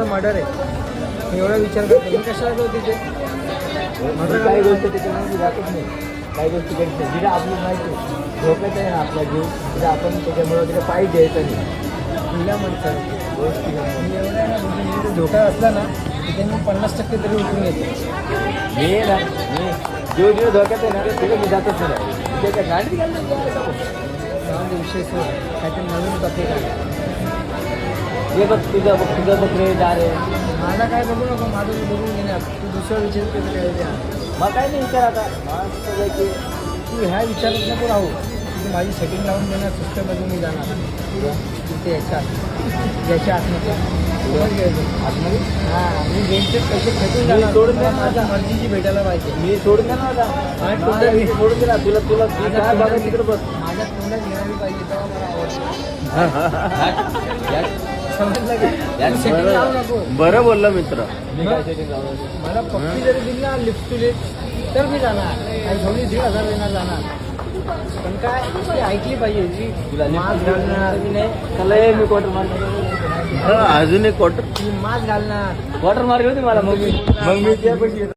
माझा मर्डर आहे एवढा विचार करतो मी कशाला जाऊ तिथे काही गोष्ट त्याच्यामुळे मी जातच नाही काही गोष्टी करीत नाही जिथे आपली माहिती धोक्यात आहे ना आपला जीव तिथे आपण त्याच्यामुळे तिथे पाय द्यायचं नाही पहिल्या माणसाला गोष्टी मी एवढ्या ना म्हणजे धोका असला ना तिथे मी 50% तरी उठून येते मी ना मी जीव धोक्यात आहे ना तिथे मी जातच नाही त्याच्या गाडी विषय सोड काहीतरी नवीन पत्ते काय हे बघ तुझं बघ रे जा रे माझा काय बघू नको माझं मी बघून घेणार तू दुसरा विचार कसं काय द्या मग काय नाही विचार आता मस्त जायची तू ह्या विचारात नको राहू तू माझी सेटिंग लावून देणार सिस्टममध्ये मी जाणार तिथे याच्या आतमध्ये आतमध्ये हां मी गेमचे पैसे खेटून जाणार सोडून मला माझ्या मर्जीची भेटायला पाहिजे मी सोडून देणार आता मी सोडून दिला तुला तुला काय बघा तिकडे बघ माझ्या तोंडात घेणारी पाहिजे तेव्हा मला आवडतं समजलं का सेटिंग लावू नको बरं बोलला मित्र मी काय setting लावणार? मला पप्पी जरी दिली ना लिफ्ट टू लिफ्ट तर मी जाणार आणि थोडी 1,500 देणार जाणार पण काय ती ऐकली पाहिजे जी तुला मास्क घालणार मी नाही त्याला मी क्वार्टर मार अजून एक क्वार्टर ती मास्क घालणार क्वार्टर मारली होती मला मग मी त्यापैकी